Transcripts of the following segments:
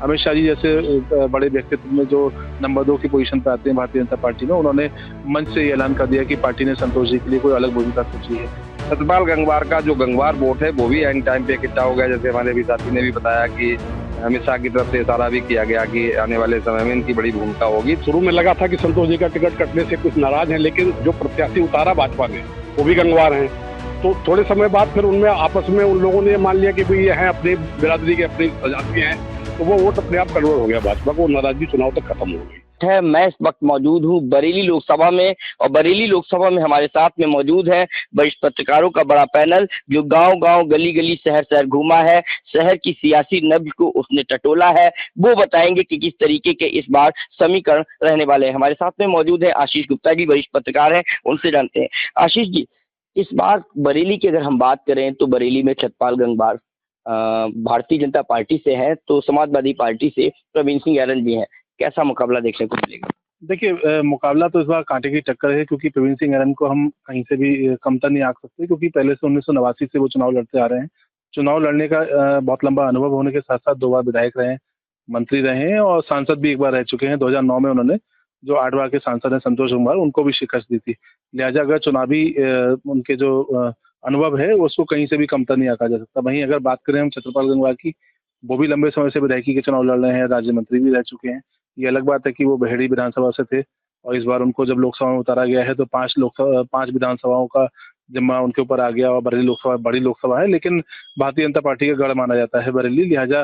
अमित शाह जी जैसे बड़े व्यक्तित्व में जो नंबर 2 की पोजीशन पे आते हैं भारतीय जनता पार्टी में, उन्होंने मंच से ये ऐलान कर दिया कि पार्टी ने संतोष जी के लिए कोई अलग भूमिका सोची है। सतपाल गंगवार का जो गंगवार वोट है वो भी एंड टाइम पे इकट्ठा हो गया। जैसे हमारे अभी साथी ने भी बताया कि अमित शाह की तरफ से इशारा भी किया गया कि आने वाले समय में इनकी बड़ी भूमिका होगी। शुरू में लगा था कि संतोष जी का टिकट कटने से कुछ नाराज हैं, लेकिन जो प्रत्याशी उतारा भाजपा ने वो भी गंगवार हैं। तो थोड़े समय बाद फिर उनमें आपस में उन लोगों ने मान लिया कि भाई ये हैं अपनी बिरादरी के, अपनी प्रजाति हैं, तो वो वोट अपने आप कन्वर्ट हो गया भाजपा को, नाराजगी चुनाव तक खत्म हो गई है। मैं इस वक्त मौजूद हूँ बरेली लोकसभा में, और बरेली लोकसभा में हमारे साथ में मौजूद है वरिष्ठ पत्रकारों का बड़ा पैनल, जो गांव-गांव, गली-गली, शहर-शहर घूमा है, शहर की सियासी नब्ज को उसने टटोला है। वो बताएंगे कि किस तरीके के इस बार समीकरण रहने वाले हैं। हमारे साथ में मौजूद है आशीष गुप्ता जी, वरिष्ठ पत्रकार हैं, उनसे जानते हैं। आशीष जी, इस बार बरेली की अगर हम बात करें तो बरेली में सतपाल गंगवार भारतीय जनता पार्टी से है, तो समाजवादी पार्टी से प्रवीण सिंह ऐरन भी हैं। कैसा मुकाबला देखने को मिलेगा? देखिए, मुकाबला तो इस बार कांटे की टक्कर है, क्योंकि प्रवीण सिंह ऐरन को हम कहीं से भी कमतर नहीं आंक सकते, क्योंकि पहले से 1989 से वो चुनाव लड़ते आ रहे हैं। चुनाव लड़ने का बहुत लंबा अनुभव होने के साथ साथ 2 बार विधायक रहे हैं, मंत्री रहे हैं और सांसद भी 1 बार रह चुके हैं। 2009 में उन्होंने जो 8 बार के सांसद हैं संतोष गंगवार, उनको भी शिकस्त दी थी। लिहाजा अगर चुनावी उनके जो अनुभव है उसको कहीं से भी कमतर नहीं आंका जा सकता। वहीं अगर बात करें हम सतपाल गंगवार की, वो भी लंबे समय से विधायकी के चुनाव लड़ रहे हैं, राज्य मंत्री भी रह चुके हैं। ये अलग बात है कि वो बहेड़ी विधानसभा से थे और इस बार उनको जब लोकसभा में उतारा गया है तो 5 विधानसभाओं का जिम्मा उनके ऊपर आ गया और बरेली लोकसभा बड़ी लोकसभा है, लेकिन भारतीय जनता पार्टी का गढ़ माना जाता है बरेली। लिहाजा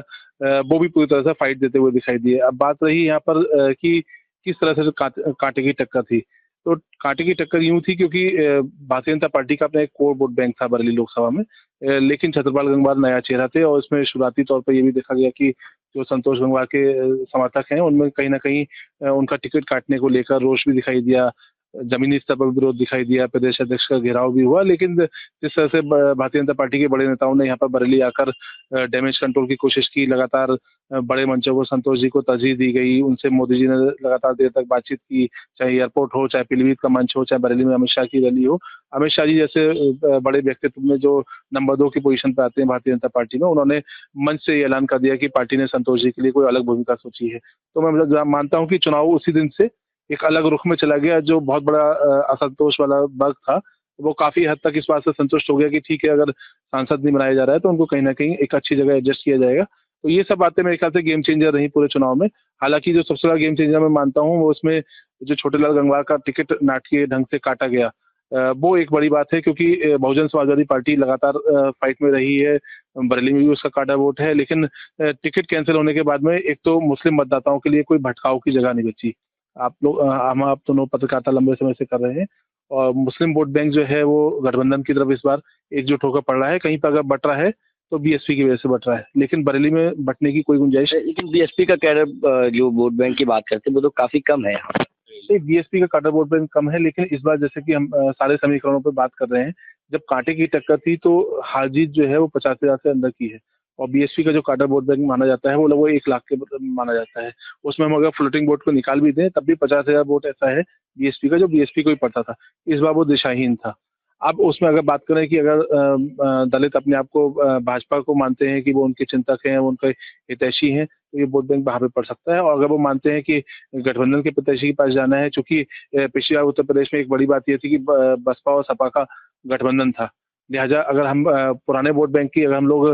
वो भी पूरी तरह से फाइट देते हुए दिखाई दिए। अब बात रही यहाँ पर कि किस तरह से जो कांटे की टक्कर थी, तो कांटे की टक्कर यूं थी क्योंकि भारतीय जनता पार्टी का अपना एक कोर वोट बैंक था बरेली लोकसभा में, लेकिन सतपाल गंगवार नया चेहरा थे और इसमें शुरुआती तौर पर ये भी देखा गया कि जो संतोष गंगवार के समर्थक हैं उनमें कहीं न कहीं उनका टिकट काटने को लेकर रोष भी दिखाई दिया, ज़मीनी स्तर पर विरोध दिखाई दिया, प्रदेश अध्यक्ष का घेराव भी हुआ। लेकिन जिस तरह से भारतीय जनता पार्टी के बड़े नेताओं ने यहाँ पर बरेली आकर डैमेज कंट्रोल की कोशिश की, लगातार बड़े मंचों को संतोष जी को तरजीह दी गई, उनसे मोदी जी ने लगातार देर तक बातचीत की, चाहे एयरपोर्ट हो, चाहे पीलीभीत का मंच हो, चाहे बरेली में अमित शाह की रैली हो। अमित शाह जी जैसे बड़े व्यक्तित्व में जो नंबर 2 की पोजीशन पे आते हैं भारतीय जनता पार्टी में, उन्होंने मंच से ये ऐलान कर दिया कि पार्टी ने संतोष जी के लिए कोई अलग भूमिका सोची है। तो मैं मतलब मानता हूँ कि चुनाव उसी दिन से एक अलग रुख में चला गया। जो बहुत बड़ा असंतोष वाला वर्ग था, वो काफ़ी हद तक इस बात से संतुष्ट हो गया कि ठीक है, अगर सांसद नहीं बनाया जा रहा है तो उनको कहीं न कहीं एक अच्छी जगह एडजस्ट किया जाएगा। तो ये सब बातें मेरे ख्याल से गेम चेंजर रही पूरे चुनाव में। हालाँकि जो सबसे बड़ा गेम चेंजर मैं मानता हूँ, वो उसमें जो छोटेलाल गंगवार का टिकट नाटकीय ढंग से काटा गया, वो एक बड़ी बात है, क्योंकि बहुजन समाजवादी पार्टी लगातार फाइट में रही है। बरेली में भी उसका काटा वोट है, लेकिन टिकट कैंसिल होने के बाद में एक तो मुस्लिम मतदाताओं के लिए कोई भटकाव की जगह नहीं बची। आप दोनों पत्रकारिता लंबे समय से कर रहे हैं और मुस्लिम वोट बैंक जो है वो गठबंधन की तरफ इस बार एकजुट होकर पड़ रहा है। कहीं पर अगर बट रहा है तो बीएसपी की वजह से बट रहा है, लेकिन बरेली में बटने की कोई गुंजाइश। लेकिन बीएसपी का कैडर जो वोट बैंक की बात करते हैं वो तो काफी कम है यहाँ। बीएसपी का कांटा वोट बैंक कम है, लेकिन इस बार जैसे कि हम सारे समीकरणों पर बात कर रहे हैं, जब कांटे की टक्कर थी तो हार जीत जो है वो 50,000 से अंदर की है और बीएसपी का जो कांटा वोट बैंक माना जाता है वो लगभग 1 लाख के माना जाता है। उसमें हम अगर फ्लोटिंग वोट को निकाल भी दें तब भी 50,000 वोट ऐसा है बीएसपी का, जो बीएसपी को ही पड़ता था। इस बार वो दिशाहीन था। अब उसमें अगर बात करें कि अगर दलित अपने आप को भाजपा को मानते हैं कि वो उनके चिंतक हैं, वो उनके हितैषी हैं, तो ये वोट बैंक वहाँ पे पड़ सकता है। और अगर वो मानते हैं कि गठबंधन के प्रत्याशी के पास जाना है, चूंकि पिछली बार उत्तर प्रदेश में एक बड़ी बात ये थी कि बसपा और सपा का गठबंधन था। लिहाजा अगर हम पुराने वोट बैंक की अगर हम लोग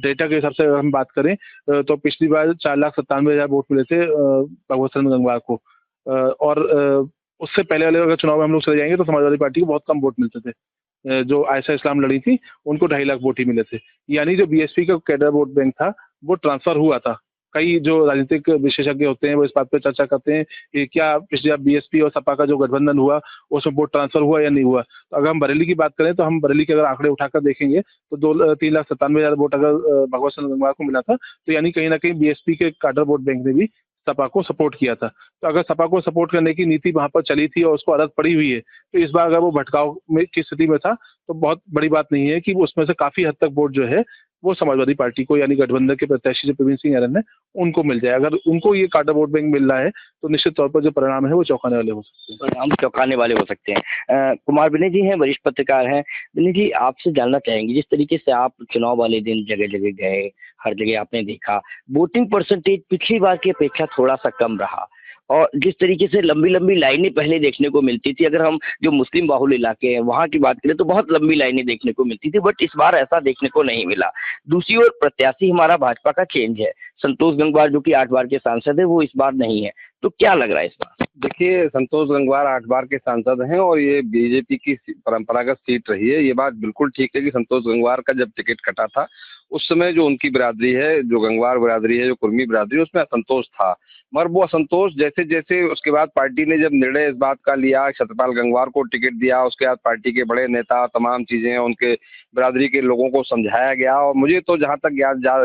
डेटा के हिसाब से अगर हम बात करें तो पिछली बार 4,97,000 वोट मिले थे भगवत सिंह गंगवार को, और उससे पहले वाले अगर चुनाव में हम लोग चले जाएंगे तो समाजवादी पार्टी को बहुत कम वोट मिलते थे। जो आयशा इस्लाम लड़ी थी उनको 2.5 लाख वोट ही मिले थे। यानी जो बीएसपी का कैडर वोट बैंक था वो ट्रांसफर हुआ था। कई जो राजनीतिक विशेषज्ञ होते हैं वो इस बात पर चर्चा करते हैं कि क्या पिछले बार बीएसपी और सपा का जो गठबंधन हुआ उसमें वोट ट्रांसफर हुआ या नहीं हुआ। तो अगर हम बरेली की बात करें तो हम बरेली के अगर आंकड़े उठाकर देखेंगे तो 3,97,000 वोट अगर भगवत सिंह गंगवार को मिला था, तो यानी कहीं ना कहीं बीएसपी के काडर वोट बैंक ने भी सपा को सपोर्ट किया था। तो अगर सपा को सपोर्ट करने की नीति वहां पर चली थी और उसको आदत पड़ी हुई है, तो इस बार अगर वो भटकाव में की स्थिति में था तो बहुत बड़ी बात नहीं है कि उसमें से काफी हद तक वोट जो है वो समाजवादी पार्टी को यानी गठबंधन के प्रत्याशी जो प्रवीण सिंह ऐरन है उनको मिल जाए। अगर उनको ये कांटा वोट बैंक मिल रहा है तो निश्चित तौर पर जो परिणाम है वो चौंकाने वाले हो सकते हैं। परिणाम चौंकाने वाले हो सकते हैं। कुमार विनय जी हैं, वरिष्ठ पत्रकार हैं। विनय जी, आपसे जानना चाहेंगे, जिस तरीके से आप चुनाव वाले दिन जगह जगह गए, हर जगह आपने देखा वोटिंग परसेंटेज पिछली बार की अपेक्षा थोड़ा सा कम रहा, और जिस तरीके से लंबी लंबी लाइनें पहले देखने को मिलती थी, अगर हम जो मुस्लिम बाहुल इलाके हैं वहाँ की बात करें तो बहुत लंबी लाइनें देखने को मिलती थी, बट इस बार ऐसा देखने को नहीं मिला। दूसरी ओर प्रत्याशी हमारा भाजपा का चेंज है, संतोष गंगवार जो कि 8 बार के सांसद है वो इस बार नहीं है, तो क्या लग रहा है इस बार? देखिए, संतोष गंगवार 8 बार के सांसद हैं और ये बीजेपी की परंपरागत सीट रही है। ये बात बिल्कुल ठीक है कि संतोष गंगवार का जब टिकट कटा था उस समय जो उनकी बिरादरी है, जो गंगवार बिरादरी है, जो कुर्मी बिरादरी, उसमें असंतोष था। मगर वो असंतोष जैसे जैसे उसके बाद पार्टी ने जब निर्णय इस बात का लिया, सत्यपाल गंगवार को टिकट दिया, उसके बाद पार्टी के बड़े नेता, तमाम चीज़ें उनके बिरादरी के लोगों को समझाया गया। और मुझे तो जहाँ तक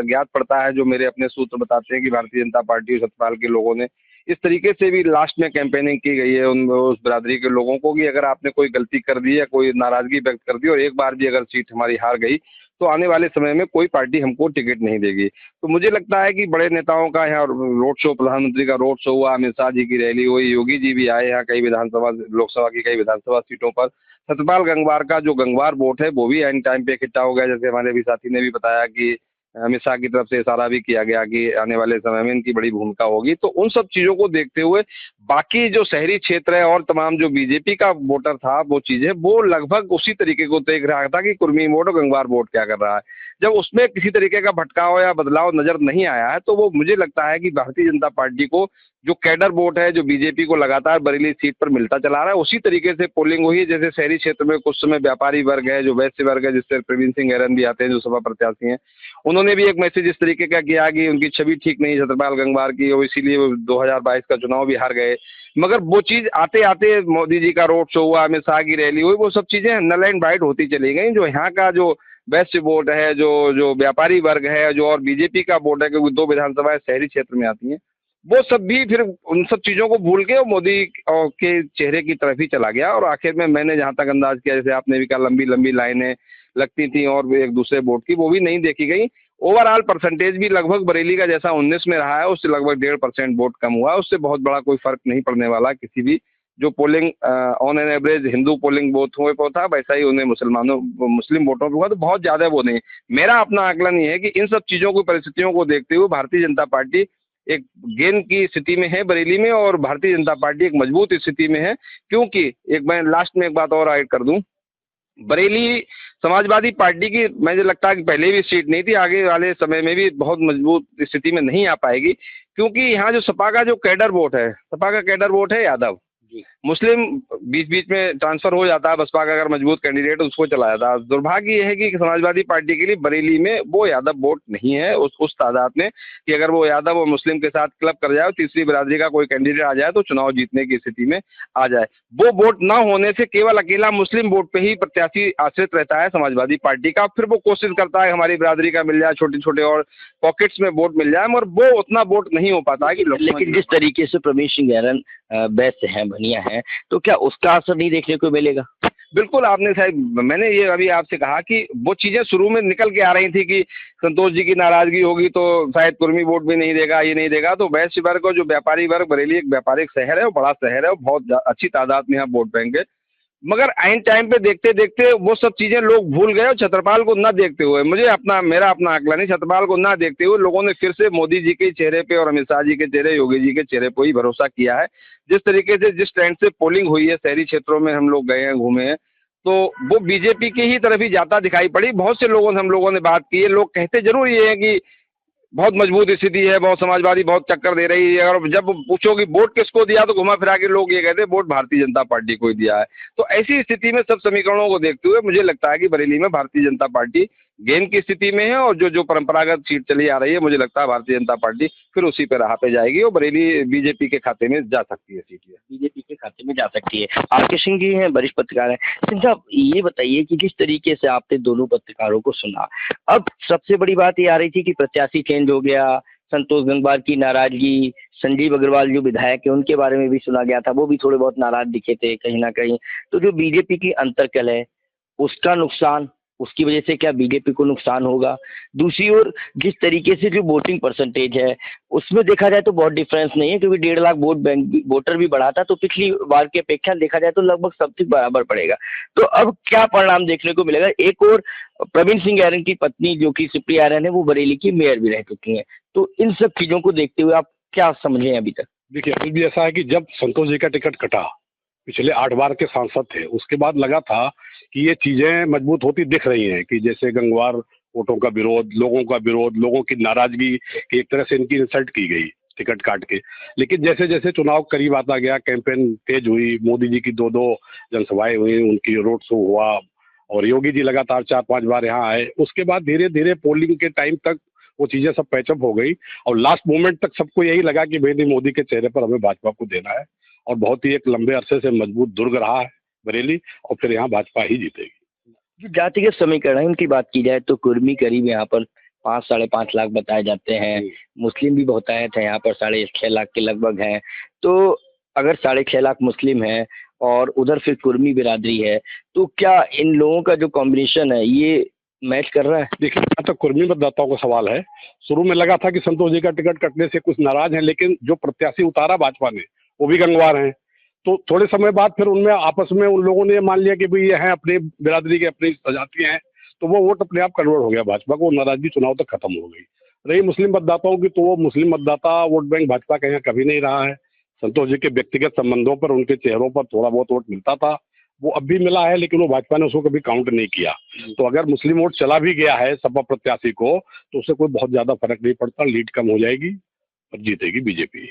ज्ञात पड़ता है, जो मेरे अपने सूत्र बताते हैं कि भारतीय जनता पार्टी और सत्यपाल के लोगों ने इस तरीके से भी लास्ट में कैंपेनिंग की गई है उस बिरादरी के लोगों को कि अगर आपने कोई गलती कर दी या कोई नाराजगी व्यक्त कर दी और एक बार भी अगर सीट हमारी हार गई तो आने वाले समय में कोई पार्टी हमको टिकट नहीं देगी। तो मुझे लगता है कि बड़े नेताओं का यहाँ रोड शो, प्रधानमंत्री का रोड शो हुआ, अमित शाह जी की रैली हुई, योगी जी भी आए यहाँ कई विधानसभा, लोकसभा की कई विधानसभा सीटों पर। सत्यपाल गंगवार का जो गंगवार वोट है वो भी एंड टाइम पे इकट्ठा हो गया। जैसे हमारे अभी साथी ने भी बताया कि अमित शाह की तरफ से इशारा भी किया गया कि आने वाले समय में इनकी बड़ी भूमिका होगी। तो उन सब चीज़ों को देखते हुए बाकी जो शहरी क्षेत्र है और तमाम जो बीजेपी का वोटर था, वो चीज़ें वो लगभग उसी तरीके को देख रहा था कि कुर्मी वोट और गंगवार वोट क्या कर रहा है। जब उसमें किसी तरीके का भटकाव या बदलाव नजर नहीं आया है तो वो मुझे लगता है कि भारतीय जनता पार्टी को जो कैडर वोट है, जो बीजेपी को लगातार बरेली सीट पर मिलता चला रहा है, उसी तरीके से पोलिंग हुई है। जैसे शहरी क्षेत्र में कुछ समय व्यापारी वर्ग है, जो वैश्य वर्ग है, जिससे प्रवीण सिंह ऐरन भी आते हैं, जो सपा प्रत्याशी हैं, उन्होंने भी एक मैसेज इस तरीके का किया कि उनकी छवि ठीक नहीं सत्यपाल गंगवार की और इसीलिए वो 2022 का चुनाव भी हार गए। मगर वो चीज़ आते आते मोदी जी का रोड शो हुआ, अमित शाह की रैली हुई, वो सब चीज़ें नल एंड वाइट होती चली गई। जो यहाँ का जो वेस्ट वोट है, जो व्यापारी वर्ग है, जो और बीजेपी का वोट है, क्योंकि 2 विधानसभाएं शहरी क्षेत्र में आती हैं, वो सब भी फिर उन सब चीज़ों को भूल के मोदी के चेहरे की तरफ ही चला गया। और आखिर में मैंने जहाँ तक अंदाज किया, जैसे आपने भी कहा, लंबी लंबी लाइनें लगती थी और एक दूसरे वोट की, वो भी नहीं देखी गई। ओवरऑल परसेंटेज भी लगभग बरेली का जैसा 19 में रहा है, उससे लगभग 1.5% वोट कम हुआ। उससे बहुत बड़ा कोई फर्क नहीं पड़ने वाला किसी भी जो polling on an average Hindu polling booth हुए पर था, वैसा ही उन्हें मुस्लिम वोटों पर हुआ, तो बहुत ज़्यादा वो नहीं। मेरा अपना आकलन ये है कि इन सब चीज़ों की परिस्थितियों को देखते हुए भारतीय जनता पार्टी एक गेन की स्थिति में है बरेली में, और भारतीय जनता पार्टी एक मजबूत स्थिति में है। क्योंकि एक मैं लास्ट में एक बात और ऐड कर दूं, बरेली समाजवादी पार्टी की मुझे लगता है कि पहले भी सीट नहीं थी, आगे वाले समय में भी बहुत मजबूत स्थिति में नहीं आ पाएगी। क्योंकि यहाँ जो सपा का जो कैडर वोट है, सपा का कैडर वोट है यादव, मुस्लिम बीच बीच में ट्रांसफर हो जाता है, बसपा का अगर मजबूत कैंडिडेट उसको चला जाता है। दुर्भाग्य यह है कि समाजवादी पार्टी के लिए बरेली में वो यादव वोट नहीं है उस तादाद में कि अगर वो यादव और मुस्लिम के साथ क्लब कर जाए, तीसरी बिरादरी का कोई कैंडिडेट आ जाए तो चुनाव जीतने की स्थिति में आ जाए। वो वोट ना होने से केवल अकेला मुस्लिम वोट पे ही प्रत्याशी आश्रित रहता है समाजवादी पार्टी का। फिर वो कोशिश करता है हमारी बिरादरी का मिल जाए, छोटे छोटे और पॉकेट्स में वोट मिल जाए, मगर वो उतना वोट नहीं हो पाता है कि लेकिन जिस तरीके से प्रवीण सिंह ऐरन वैश्य हैं, बनिया हैं, तो क्या उसका असर नहीं देखने को मिलेगा? बिल्कुल, आपने साहब, मैंने ये अभी आपसे कहा कि वो चीज़ें शुरू में निकल के आ रही थी कि संतोष जी की नाराजगी होगी तो शायद कुर्मी वोट भी नहीं देगा, ये नहीं देगा। तो वैश्य वर्ग और जो व्यापारी वर्ग, बरेली एक व्यापारिक शहर है, वो बड़ा शहर है, वो बहुत अच्छी तादाद में यहाँ वोट पाएंगे। मगर आइन टाइम पे देखते देखते वो सब चीज़ें लोग भूल गए और छत्रपाल को न देखते हुए, मेरा अपना आकलन है, छत्रपाल को न देखते हुए लोगों ने फिर से मोदी जी के चेहरे पे और अमित शाह जी के चेहरे, योगी जी के चेहरे पे ही भरोसा किया है। जिस तरीके से जिस ट्रेंड से पोलिंग हुई है, शहरी क्षेत्रों में हम लोग गए हैं, घूमे हैं, तो वो बीजेपी की ही तरफ ही जाता दिखाई पड़ी। बहुत से लोगों से हम लोगों ने बात की है, लोग कहते जरूर ये है कि बहुत मजबूत स्थिति है, बहुत समाजवादी बहुत चक्कर दे रही है, और जब पूछो कि वोट किसको दिया तो घुमा फिरा के लोग ये कहते हैं वोट भारतीय जनता पार्टी को ही दिया है। तो ऐसी स्थिति में सब समीकरणों को देखते हुए मुझे लगता है कि बरेली में भारतीय जनता पार्टी गेन की स्थिति में है, और जो परंपरागत सीट चली आ रही है, मुझे लगता है भारतीय जनता पार्टी फिर उसी पे राह पे जाएगी और बरेली बीजेपी के खाते में जा सकती है, सीट बीजेपी के खाते में जा सकती है। आर.के. सिंह जी हैं, वरिष्ठ पत्रकार हैं। सिंह साहब, ये बताइए कि जिस तरीके से आपने दोनों पत्रकारों को सुना, अब सबसे बड़ी बात ये आ रही थी कि प्रत्याशी चेंज हो गया, संतोष गंगवार की नाराजगी, संजीव अग्रवाल जो विधायक है उनके बारे में भी सुना गया था, वो भी थोड़े बहुत नाराज दिखे थे कहीं ना कहीं। तो जो बीजेपी की अंतर्कलह है, उसका नुकसान, उसकी वजह से क्या बीजेपी को नुकसान होगा? दूसरी ओर जिस तरीके से जो वोटिंग परसेंटेज है उसमें देखा जाए तो बहुत डिफरेंस नहीं है, क्योंकि 1.5 लाख वोटर भी बढ़ा था, तो पिछली बार की अपेक्षा देखा जाए तो लगभग सब ठीक बराबर पड़ेगा। तो अब क्या परिणाम देखने को मिलेगा? एक और प्रवीण सिंह ऐरन की पत्नी जो कि सुप्रिया ऐरन है, वो बरेली की मेयर भी रह चुकी हैं। तो इन सब चीजों को देखते हुए आप क्या समझे अभी तक? देखिए, अभी भी ऐसा है कि जब संतोष जी का टिकट कटा, पिछले 8 बार के सांसद थे, उसके बाद लगा था कि ये चीजें मजबूत होती दिख रही हैं कि जैसे गंगवार वोटों का विरोध, लोगों की नाराजगी कि एक तरह से इनकी इंसल्ट की गई टिकट काट के। लेकिन जैसे जैसे चुनाव करीब आता गया, कैंपेन तेज हुई, मोदी जी की 2-2 जनसभाएं हुई, उनकी रोड शो हुआ और योगी जी लगातार 4-5 बार यहाँ आए। उसके बाद धीरे धीरे पोलिंग के टाइम तक वो चीजें सब पैचअप हो गई और लास्ट मोमेंट तक सबको यही लगा कि भाई मोदी के चेहरे पर हमें भाजपा को देना है और बहुत ही एक लंबे अरसे से मजबूत दुर्ग रहा है बरेली और फिर यहाँ भाजपा ही जीतेगी। जो जातिगत समीकरण है उनकी बात की जाए तो कुर्मी करीब यहाँ पर 5-5.5 लाख बताए जाते हैं, मुस्लिम भी बहुत आए थे यहाँ पर 6.5 लाख के लगभग हैं। तो अगर 6.5 लाख मुस्लिम हैं और उधर फिर कुर्मी बिरादरी है, तो क्या इन लोगों का जो कॉम्बिनेशन है ये मैच कर रहा है? देखिए, जहाँ तक कुर्मी मतदाताओं का सवाल है, शुरू में लगा था कि संतोष जी का टिकट कटने से कुछ नाराज हैं, लेकिन जो प्रत्याशी उतारा भाजपा ने वो भी गंगवार हैं। तो थोड़े समय बाद फिर उनमें आपस में उन लोगों ने मान लिया कि भाई ये हैं अपनी बिरादरी के, अपनी प्रजाति हैं, तो वो वोट अपने आप कन्वर्ट हो गया भाजपा को, नाराजगी चुनाव तक खत्म हो गई। रही मुस्लिम मतदाताओं की, तो वो मुस्लिम मतदाता वोट बैंक भाजपा के यहाँ कभी नहीं रहा है। संतोष जी के व्यक्तिगत संबंधों पर, उनके चेहरों पर थोड़ा बहुत वोट मिलता था, वो अब भी मिला है, लेकिन वो भाजपा ने उसको कभी काउंट नहीं किया। तो अगर मुस्लिम वोट चला भी गया है सपा प्रत्याशी को, तो उससे कोई बहुत ज्यादा फर्क नहीं पड़ता, लीड कम हो जाएगी और जीतेगी बीजेपी।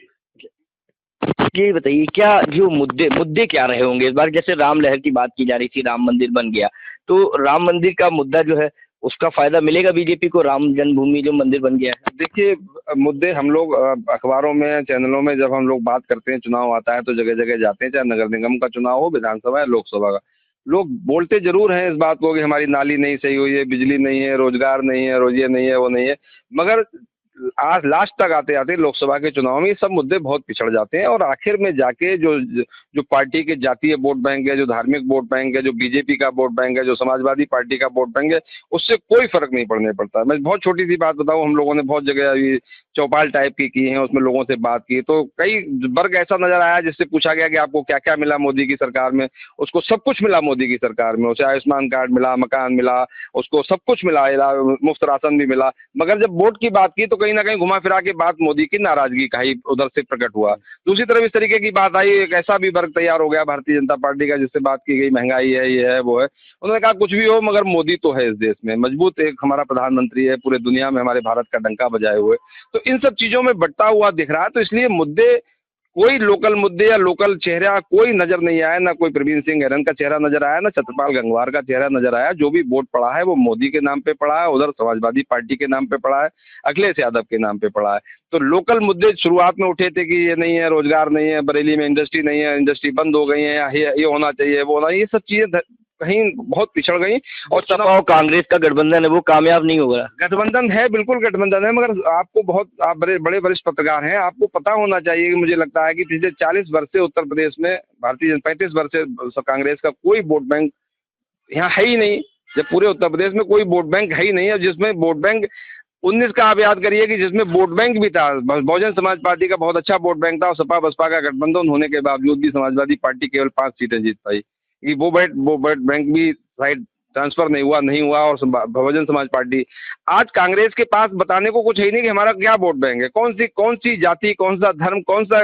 ये बताइए क्या जो मुद्दे क्या रहे होंगे इस बार? जैसे राम लहर की बात की जा रही थी, राम मंदिर बन गया, तो राम मंदिर का मुद्दा जो है उसका फायदा मिलेगा बीजेपी को? राम जन्मभूमि जो मंदिर बन गया है, देखिए मुद्दे हम लोग अखबारों में, चैनलों में जब हम लोग बात करते हैं, चुनाव आता है तो जगह जगह जाते हैं, चाहे नगर निगम का चुनाव हो, विधानसभा या लोकसभा का, लोग बोलते जरूर हैं इस बात को कि हमारी नाली नहीं सही हुई है, बिजली नहीं है, रोजगार नहीं है, रोजिए नहीं है, वो नहीं है, मगर आज लास्ट तक आते आते लोकसभा के चुनाव में ये सब मुद्दे बहुत पिछड़ जाते हैं और आखिर में जाके जो पार्टी के जातीय वोट बैंक है, जो धार्मिक वोट बैंक है, जो बीजेपी का वोट बैंक है, जो समाजवादी पार्टी का वोट बैंक है, उससे कोई फर्क नहीं पड़ने पड़ता। मैं बहुत छोटी सी बात बताऊं, हम लोगों ने बहुत जगह चौपाल टाइप की है, उसमें लोगों से बात की तो कई वर्ग ऐसा नजर आया जिससे पूछा गया कि आपको क्या क्या मिला मोदी की सरकार में, उसको सब कुछ मिला मोदी की सरकार में, उसे आयुष्मान कार्ड मिला, मकान मिला, उसको सब कुछ मिला, मुफ्त राशन भी मिला, मगर जब वोट की बात की तो कहीं ना कहीं घुमा फिरा के बात मोदी की नाराजगी का ही उधर से प्रकट हुआ। दूसरी तरफ इस तरीके की बात आई, एक ऐसा भी वर्ग तैयार हो गया भारतीय जनता पार्टी का जिससे बात की गई महंगाई है, ये है, वो है, उन्होंने कहा कुछ भी हो मगर मोदी तो है इस देश में, मजबूत एक हमारा प्रधानमंत्री है, पूरे दुनिया में हमारे भारत का डंका बजाए हुए। तो इन सब चीजों में बंटता हुआ दिख रहा है, तो इसलिए मुद्दे, कोई लोकल मुद्दे या लोकल चेहरा कोई नजर नहीं आया, ना कोई प्रवीण सिंह ऐरन का चेहरा नजर आया, ना छत्रपाल गंगवार का चेहरा नजर आया। जो भी वोट पड़ा है वो मोदी के नाम पे पड़ा है, उधर समाजवादी पार्टी के नाम पे पड़ा है, अखिलेश यादव के नाम पे पड़ा है। तो लोकल मुद्दे शुरुआत में उठे थे कि ये नहीं है, रोजगार नहीं है, बरेली में इंडस्ट्री नहीं है, इंडस्ट्री बंद हो गई है, ये होना चाहिए, वो होना, ये सब चीजें कहीं बहुत पिछड़ गई। और सपा और कांग्रेस का गठबंधन है वो कामयाब नहीं होगा। गठबंधन है, बिल्कुल गठबंधन है, मगर आपको बहुत, आप बड़े वरिष्ठ पत्रकार हैं, आपको पता होना चाहिए कि मुझे लगता है कि पिछले 40 वर्ष से उत्तर प्रदेश में 35 वर्ष से कांग्रेस का कोई वोट बैंक यहाँ है ही नहीं। जब पूरे उत्तर प्रदेश में कोई वोट बैंक है ही नहीं है, जिसमें वोट बैंक 19 का आप याद करिए कि जिसमें वोट बैंक भी था, बहुजन समाज पार्टी का बहुत अच्छा वोट बैंक था और सपा बसपा का गठबंधन होने के बावजूद भी समाजवादी पार्टी केवल 5 सीटें जीत पाई। वो वोट बैंक भी साइड ट्रांसफर नहीं हुआ और बहुजन समाज पार्टी, आज कांग्रेस के पास बताने को कुछ है ही नहीं कि हमारा क्या वोट बैंक है, कौन सी जाति, कौन सा धर्म, कौन सा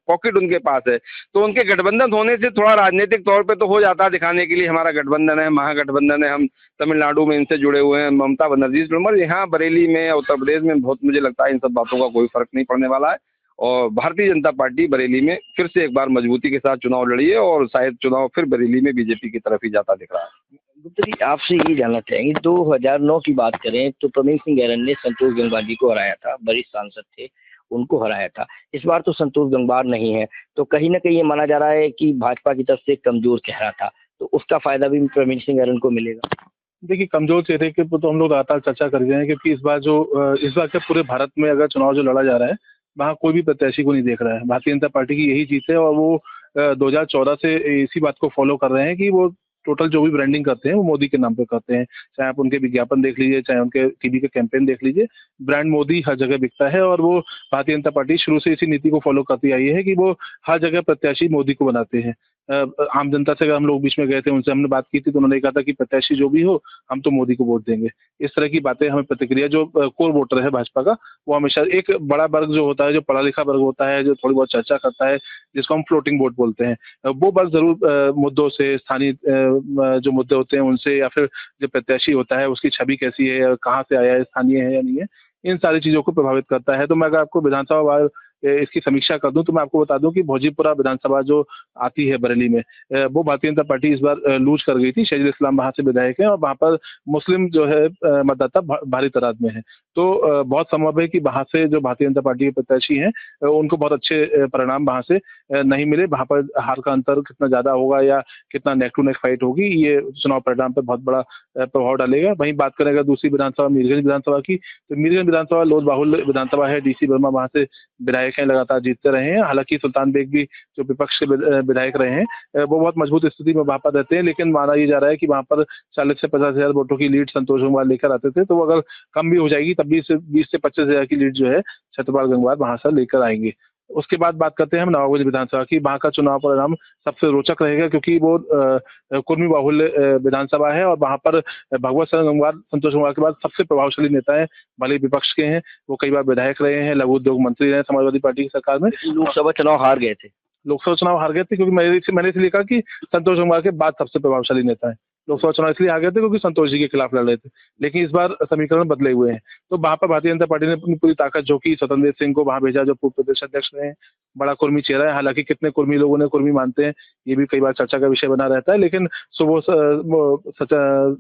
पॉकेट उनके पास है। तो उनके गठबंधन होने से थोड़ा राजनीतिक तौर पे तो हो जाता है दिखाने के लिए हमारा गठबंधन है, महागठबंधन है, हम तमिलनाडु में इनसे जुड़े हुए हैं, ममता बनर्जी से, मगर यहाँ बरेली में, उत्तर प्रदेश में बहुत मुझे लगता है इन सब बातों का कोई फर्क नहीं पड़ने वाला है और भारतीय जनता पार्टी बरेली में फिर से एक बार मजबूती के साथ चुनाव लड़ी है और शायद चुनाव फिर बरेली में बीजेपी की तरफ ही जाता दिख रहा है। गुप्ता जी, आपसे ये जानना चाहेंगे, 2009 की बात करें तो प्रवीण सिंह ऐरन ने संतोष गंगवार जी को हराया था, वरिष्ठ सांसद थे, उनको हराया था। इस बार तो संतोष गंगवार नहीं है, तो कहीं ना कहीं ये माना जा रहा है कि भाजपा की तरफ से कमजोर चेहरा था, तो उसका फायदा भी प्रवीण सिंह ऐरन को मिलेगा। देखिए, कमजोर चेहरे के तो हम लोग लगातार चर्चा कर रहे हैं, क्योंकि इस बार क्या पूरे भारत में अगर चुनाव जो लड़ा जा रहा है वहाँ कोई भी प्रत्याशी को नहीं देख रहा है। भारतीय जनता पार्टी की यही जीत है और वो 2014 से इसी बात को फॉलो कर रहे हैं कि वो टोटल जो भी ब्रांडिंग करते हैं वो मोदी के नाम पे करते हैं। चाहे आप उनके विज्ञापन देख लीजिए, चाहे उनके टीवी के कैंपेन देख लीजिए, ब्रांड मोदी हर जगह बिकता है। और वो भारतीय जनता पार्टी शुरू से इसी नीति को फॉलो करती आई है कि वो हर जगह प्रत्याशी मोदी को बनाते हैं। आम जनता से अगर हम लोग बीच में गए थे, उनसे हमने बात की थी, तो उन्होंने कहा था कि प्रत्याशी जो भी हो, हम तो मोदी को वोट देंगे। इस तरह की बातें हमें प्रतिक्रिया जो कोर वोटर है भाजपा का, वो हमेशा एक बड़ा वर्ग जो होता है, जो पढ़ा लिखा वर्ग होता है, जो थोड़ी बहुत चर्चा करता है, जिसको हम फ्लोटिंग वोट बोलते हैं, वो वर्ग जरूर मुद्दों से, स्थानीय जो मुद्दे होते हैं उनसे, या फिर जो प्रत्याशी होता है उसकी छवि कैसी है, कहाँ से आया है, स्थानीय है या नहीं है, इन सारी चीजों को प्रभावित करता है। तो मैं अगर आपको विधानसभा इसकी समीक्षा कर दूं, तो मैं आपको बता दूं कि भोजीपुरा विधानसभा जो आती है बरेली में, वो भारतीय जनता पार्टी इस बार लूज कर गई थी। शहीद इस्लाम वहां से विधायक हैं और वहां पर मुस्लिम जो है मतदाता भारी तादाद में है। तो बहुत संभव है कि वहां से जो भारतीय जनता पार्टी के प्रत्याशी हैं, उनको बहुत अच्छे परिणाम वहां से नहीं मिले। वहां पर हार का अंतर कितना ज्यादा होगा या कितना नेक टू नेक फाइट होगी, ये चुनाव परिणाम पर बहुत बड़ा प्रभाव डालेगा। वहीं बात करें अगर दूसरी विधानसभा मीरगंज विधानसभा की, तो मीरगंज विधानसभा लोक बाहुल्य विधानसभा है। डीसी वर्मा वहां से विधायक हैं, लगातार जीतते रहे हैं। हालांकि सुल्तान बेग भी जो विपक्ष के विधायक रहे हैं, वो बहुत मजबूत स्थिति में वहां पर रहते हैं, लेकिन माना ये जा रहा है कि वहां पर 40 से 50 हजार वोटों की लीड संतोष गंगवार लेकर आते थे। तो वो अगर कम भी हो जाएगी, तब भी 20 से 25 हजार की लीड जो है सत्यपाल गंगवार वहां से लेकर आएंगे। उसके बाद बात करते हैं हम नवाबगंज विधानसभा की। वहां का चुनाव परिणाम सबसे रोचक रहेगा, क्योंकि वो कुर्मी बाहुल्य विधानसभा है और वहां पर भगवत शरण गंगवार संतोष गंगवार के बाद सबसे प्रभावशाली नेता है। भले ही विपक्ष के हैं, वो कई बार विधायक रहे हैं, लघु उद्योग मंत्री रहे समाजवादी पार्टी की सरकार में। लोकसभा चुनाव हार गए थे। लोकसभा चुनाव हार गए थे क्योंकि मैंने इसलिए कहा कि संतोष गंगवार के बाद सबसे प्रभावशाली नेता है। लोकसभा चुनाव इसलिए हार गए थे क्योंकि संतोष जी के खिलाफ लड़ रहे थे, लेकिन इस बार समीकरण बदले हुए हैं। तो वहां पर भारतीय जनता पार्टी ने अपनी पूरी ताकत झोंकी, स्वतंत्र देव सिंह को वहां भेजा जो पूर्व प्रदेश अध्यक्ष रहे हैं। बड़ा कुर्मी चेहरा है, हालांकि कितने कुर्मी लोगों ने कुर्मी मानते हैं ये भी कई बार चर्चा का विषय बना रहता है, लेकिन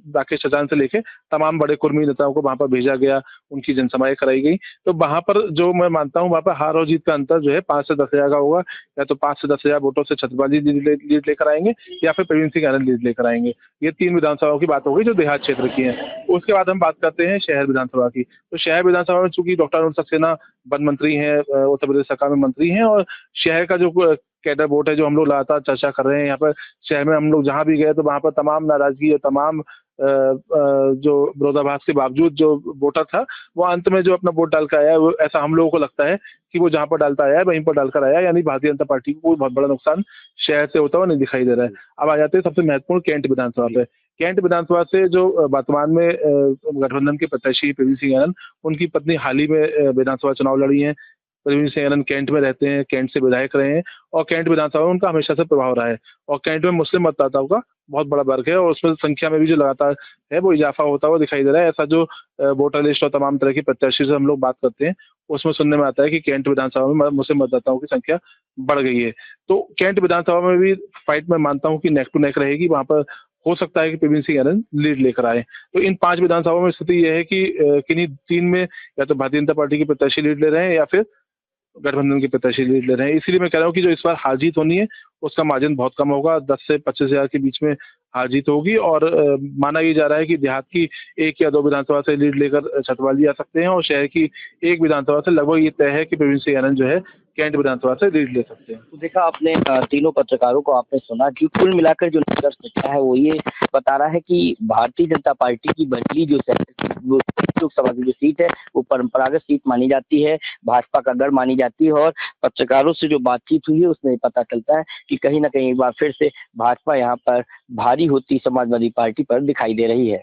राकेश सचान से लेके तमाम बड़े कुर्मी नेताओं को वहां पर भेजा गया, उनकी जनसभाएं कराई गई। तो वहां पर जो मैं मानता हूँ, वहां पर हार और जीत का अंतर जो है 5 से 10 हजार का होगा। या तो 5 से 10 हजार वोटों से छत्रपाल जी लीड लेकर आएंगे, या फिर प्रवीण सिंह आनंद लीड लेकर आएंगे। ये 3 विधानसभाओं की बात हो गई जो देहात क्षेत्र की है। उसके बाद हम बात करते हैं शहर विधानसभा की। तो शहर विधानसभा में चूंकि डॉक्टर अरुण सक्सेना वन मंत्री हैं, उत्तर प्रदेश सरकार में मंत्री हैं, और शहर का जो कैडर वोट है जो हम लोग लगातार चर्चा कर रहे हैं, यहाँ पर शहर में हम लोग जहाँ भी गए तो वहाँ पर तमाम नाराजगी और तमाम जो विरोधाभास के बावजूद जो वोटर था, वो अंत में जो अपना वोट डाल कर आया, वो ऐसा हम लोगों को लगता है कि वो जहाँ पर डालता आया है वहीं पर डालकर आया, यानी भारतीय जनता पार्टी को कोई बहुत बड़ा नुकसान शहर से होता हुआ नहीं दिखाई दे रहा है। अब आ जाते हैं सबसे महत्वपूर्ण कैंट विधानसभा पे। कैंट विधानसभा से जो वर्तमान में गठबंधन के प्रत्याशी प्रवीण सिंह आनंद, उनकी पत्नी हाल ही में विधानसभा चुनाव लड़ी है। प्रवीण सिंह आनंद कैंट में रहते हैं, कैंट से विधायक रहे हैं, और कैंट विधानसभा में उनका हमेशा से प्रभाव रहा है। और कैंट में मुस्लिम मतदाताओं का बहुत बड़ा वर्ग है, और उसमें संख्या में भी जो लगातार है वो इजाफा होता हुआ दिखाई दे रहा है। ऐसा जो वोटर लिस्ट और तमाम तरह की प्रत्याशी से हम लोग बात करते हैं, उसमें सुनने में आता है कि कैंट विधानसभा में मुस्लिम मतदाताओं की संख्या बढ़ गई है। तो कैंट विधानसभा में भी फाइट में मानता हूँ कि नेक टू नेक रहेगी। वहां पर हो सकता है कि प्रवीण सिंह आनंद लीड लेकर आए। तो इन 5 विधानसभाओं में स्थिति यह है कि किन्हीं 3 में या तो भारतीय जनता पार्टी के प्रत्याशी लीड ले रहे हैं, या फिर गठबंधन के प्रत्याशी लीड ले रहे हैं। इसीलिए मैं कह रहा हूँ कि जो इस बार हार जीत होनी है उसका मार्जिन बहुत कम होगा, 10 से 25 हजार के बीच में हार जीत होगी। और माना ये जा रहा है कि देहात की 1 या 2 विधानसभा से लीड लेकर छत्रपाल जी आ सकते हैं, और शहर की 1 विधानसभा से लगभग ये तय है कि प्रवीण सिंह आनंद जो है कैंट विधानसभा से लीड ले सकते हैं। तो देखा आपने, तीनों पत्रकारों को आपने सुना कि कुल मिलाकर जो निष्कर्ष निकला है वो ये बता रहा है कि भारतीय जनता पार्टी की बरेली जो लोकसभा की जो सीट है वो परंपरागत सीट मानी जाती है, भाजपा का गढ़ मानी जाती है। और पत्रकारों से जो बातचीत हुई है उसमें पता चलता है कि कहीं ना कहीं एक बार फिर से भाजपा यहाँ पर भारी होती समाजवादी पार्टी पर दिखाई दे रही है।